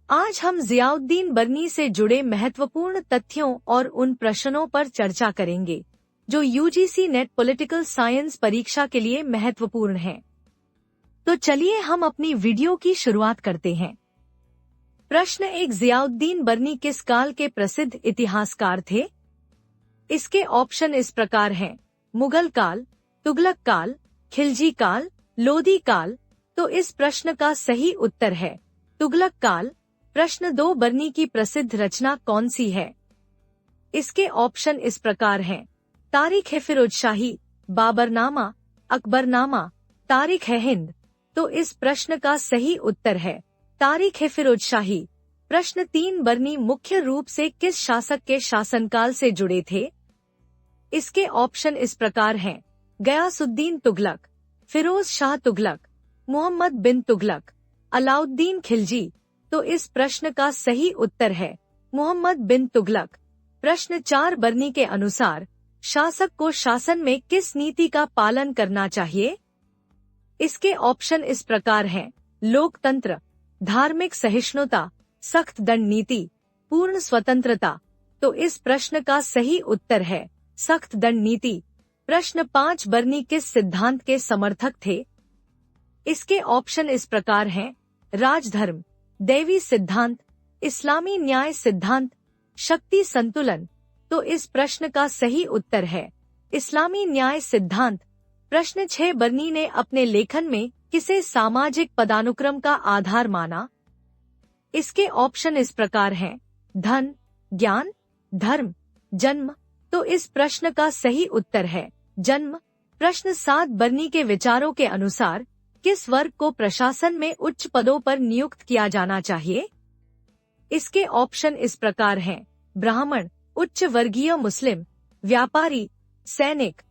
आज हम जियाउद्दीन बर्नी से जुड़े महत्वपूर्ण तथ्यों और उन प्रश्नों पर चर्चा करेंगे जो यूजीसी नेट पॉलिटिकल साइंस परीक्षा के लिए महत्वपूर्ण हैं। तो चलिए हम अपनी वीडियो की शुरुआत करते हैं। प्रश्न 1, जियाउद्दीन बर्नी किस काल के प्रसिद्ध इतिहासकार थे? इसके ऑप्शन इस प्रकार हैं: मुगल काल, तुगलक काल, खिलजी काल, लोदी काल। तो इस प्रश्न का सही उत्तर है तुगलक काल। प्रश्न 2, बर्नी की प्रसिद्ध रचना कौन सी है? इसके ऑप्शन इस प्रकार हैं: तारीख-ए-फिरोजशाही, बाबरनामा, अकबरनामा, तारीख-ए-हिंद। तो इस प्रश्न का सही उत्तर है तारीख-ए-फिरोजशाही। प्रश्न 3, बर्नी मुख्य रूप से किस शासक के शासनकाल से जुड़े थे? इसके ऑप्शन इस प्रकार हैं: गयासुद्दीन तुगलक, फिरोज शाह तुगलक, मोहम्मद बिन तुगलक, अलाउद्दीन खिलजी। तो इस प्रश्न का सही उत्तर है मोहम्मद बिन तुगलक। प्रश्न 4, बर्नी के अनुसार शासक को शासन में किस नीति का पालन करना चाहिए? इसके ऑप्शन इस प्रकार हैं: लोकतंत्र, धार्मिक सहिष्णुता, सख्त दंड नीति, पूर्ण स्वतंत्रता। तो इस प्रश्न का सही उत्तर है सख्त दंड नीति। प्रश्न 5, बर्नी किस सिद्धांत के समर्थक थे? इसके ऑप्शन इस प्रकार हैं: राजधर्म, दैवी सिद्धांत, इस्लामी न्याय सिद्धांत, शक्ति संतुलन। तो इस प्रश्न का सही उत्तर है इस्लामी न्याय सिद्धांत। प्रश्न 6, बर्नी ने अपने लेखन में किसे सामाजिक पदानुक्रम का आधार माना? इसके ऑप्शन इस प्रकार हैं: धन, ज्ञान, धर्म, जन्म। तो इस प्रश्न का सही उत्तर है जन्म। प्रश्न 7, बर्नी के विचारों के अनुसार किस वर्ग को प्रशासन में उच्च पदों पर नियुक्त किया जाना चाहिए? इसके ऑप्शन इस प्रकार हैं: ब्राह्मण, उच्च वर्गीय मुस्लिम, व्यापारी, सैनिक।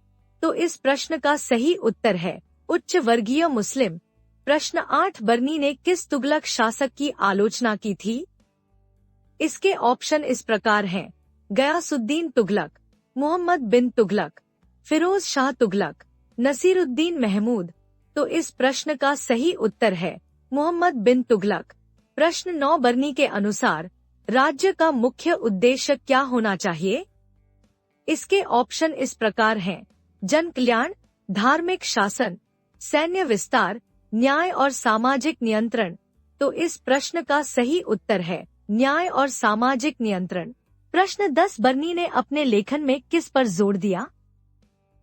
तो इस प्रश्न का सही उत्तर है उच्च वर्गीय मुस्लिम। प्रश्न 8, बर्नी ने किस तुगलक शासक की आलोचना की थी? इसके ऑप्शन इस प्रकार हैं: गयासुद्दीन तुगलक, मोहम्मद बिन तुगलक, फिरोज शाह तुगलक, नसीरुद्दीन महमूद। तो इस प्रश्न का सही उत्तर है मोहम्मद बिन तुगलक। प्रश्न 9, बर्नी के अनुसार राज्य का मुख्य उद्देश्य क्या होना चाहिए? इसके ऑप्शन इस प्रकार हैं: जन कल्याण, धार्मिक शासन, सैन्य विस्तार, न्याय और सामाजिक नियंत्रण। तो इस प्रश्न का सही उत्तर है न्याय और सामाजिक नियंत्रण। प्रश्न 10, बर्नी ने अपने लेखन में किस पर जोर दिया?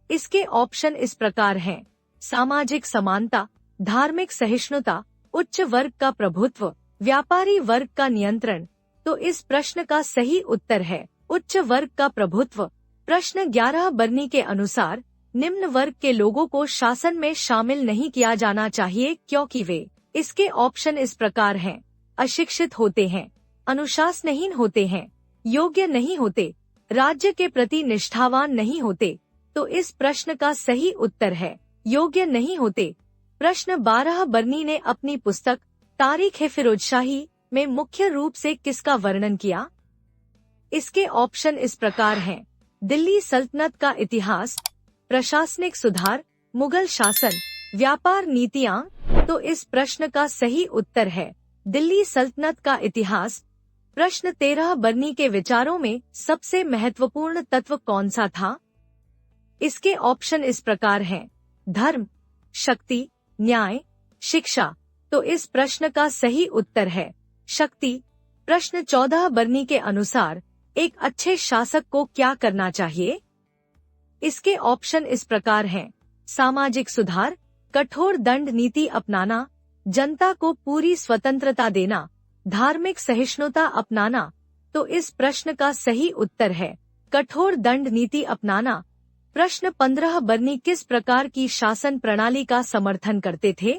इसके ऑप्शन इस प्रकार हैं: सामाजिक समानता, धार्मिक सहिष्णुता, उच्च वर्ग का प्रभुत्व, व्यापारी वर्ग का नियंत्रण। तो इस प्रश्न का सही उत्तर है उच्च वर्ग का प्रभुत्व। प्रश्न 11, बर्नी के अनुसार निम्न वर्ग के लोगों को शासन में शामिल नहीं किया जाना चाहिए क्योंकि वे। इसके ऑप्शन इस प्रकार हैं: अशिक्षित होते हैं, अनुशासनहीन होते हैं, योग्य नहीं होते, राज्य के प्रति निष्ठावान नहीं होते। तो इस प्रश्न का सही उत्तर है योग्य नहीं होते। प्रश्न 12, बर्नी ने अपनी पुस्तक तारीख-ए-फिरोजशाही में मुख्य रूप से किसका वर्णन किया? इसके ऑप्शन इस प्रकार हैं: दिल्ली सल्तनत का इतिहास, प्रशासनिक सुधार, मुगल शासन, व्यापार नीतियाँ। तो इस प्रश्न का सही उत्तर है दिल्ली सल्तनत का इतिहास। प्रश्न 13, बर्नी के विचारों में सबसे महत्वपूर्ण तत्व कौन सा था? इसके ऑप्शन इस प्रकार हैं: धर्म, शक्ति, न्याय, शिक्षा। तो इस प्रश्न का सही उत्तर है शक्ति। प्रश्न 14, बर्नी के अनुसार एक अच्छे शासक को क्या करना चाहिए? इसके ऑप्शन इस प्रकार हैं: सामाजिक सुधार, कठोर दंड नीति अपनाना, जनता को पूरी स्वतंत्रता देना, धार्मिक सहिष्णुता अपनाना। तो इस प्रश्न का सही उत्तर है कठोर दंड नीति अपनाना। प्रश्न 15, बर्नी किस प्रकार की शासन प्रणाली का समर्थन करते थे?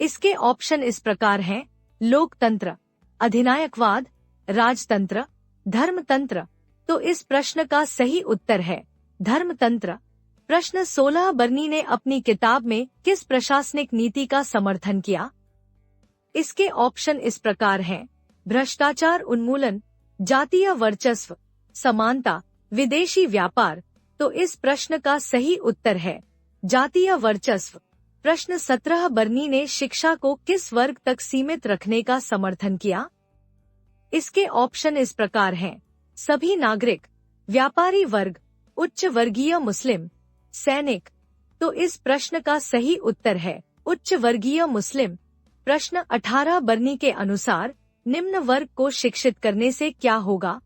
इसके ऑप्शन इस प्रकार हैं: लोकतंत्र, अधिनायकवाद, राजतंत्र, धर्मतंत्र। तो इस प्रश्न का सही उत्तर है धर्मतंत्र। प्रश्न 16, बर्नी ने अपनी किताब में किस प्रशासनिक नीति का समर्थन किया? इसके ऑप्शन इस प्रकार हैं: भ्रष्टाचार उन्मूलन, जातीय वर्चस्व, समानता, विदेशी व्यापार। तो इस प्रश्न का सही उत्तर है जातीय वर्चस्व। प्रश्न 17, बर्नी ने शिक्षा को किस वर्ग तक सीमित रखने का समर्थन किया? इसके ऑप्शन इस प्रकार हैं: सभी नागरिक, व्यापारी वर्ग, उच्च वर्गीय मुस्लिम, सैनिक। तो इस प्रश्न का सही उत्तर है उच्च वर्गीय मुस्लिम। प्रश्न 18 बर्नी के अनुसार निम्न वर्ग को शिक्षित करने से क्या होगा?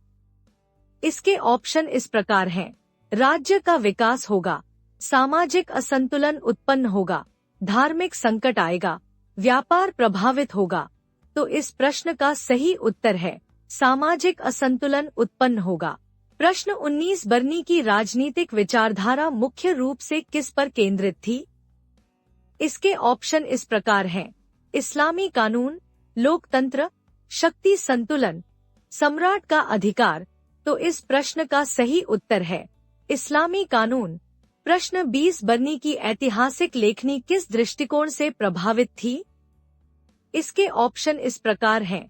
इसके ऑप्शन इस प्रकार हैं: राज्य का विकास होगा, सामाजिक असंतुलन उत्पन्न होगा, धार्मिक संकट आएगा, व्यापार प्रभावित होगा। तो इस प्रश्न का सही उत्तर है सामाजिक असंतुलन उत्पन्न होगा। प्रश्न 19 बर्नी की राजनीतिक विचारधारा मुख्य रूप से किस पर केंद्रित थी? इसके ऑप्शन इस प्रकार हैं: इस्लामी कानून, लोकतंत्र, शक्ति संतुलन, सम्राट का अधिकार। तो इस प्रश्न का सही उत्तर है इस्लामी कानून। प्रश्न 20 बर्नी की ऐतिहासिक लेखनी किस दृष्टिकोण से प्रभावित थी? इसके ऑप्शन इस प्रकार हैं: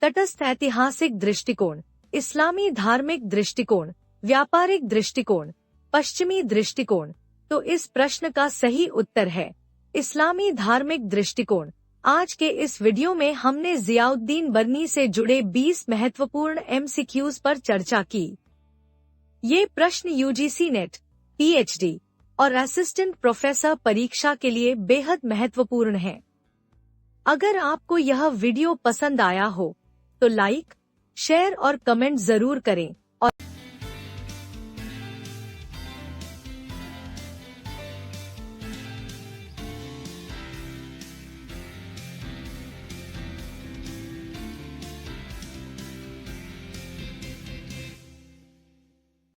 तटस्थ ऐतिहासिक दृष्टिकोण, इस्लामी धार्मिक दृष्टिकोण, व्यापारिक दृष्टिकोण, पश्चिमी दृष्टिकोण। तो इस प्रश्न का सही उत्तर है इस्लामी धार्मिक दृष्टिकोण। आज के इस वीडियो में हमने जियाउद्दीन बर्नी से जुड़े 20 महत्वपूर्ण एमसीक्यूज पर चर्चा की। ये प्रश्न यूजीसी नेट, पीएचडी और असिस्टेंट प्रोफेसर परीक्षा के लिए बेहद महत्वपूर्ण हैं। अगर आपको यह वीडियो पसंद आया हो तो लाइक, शेयर और कमेंट जरूर करें और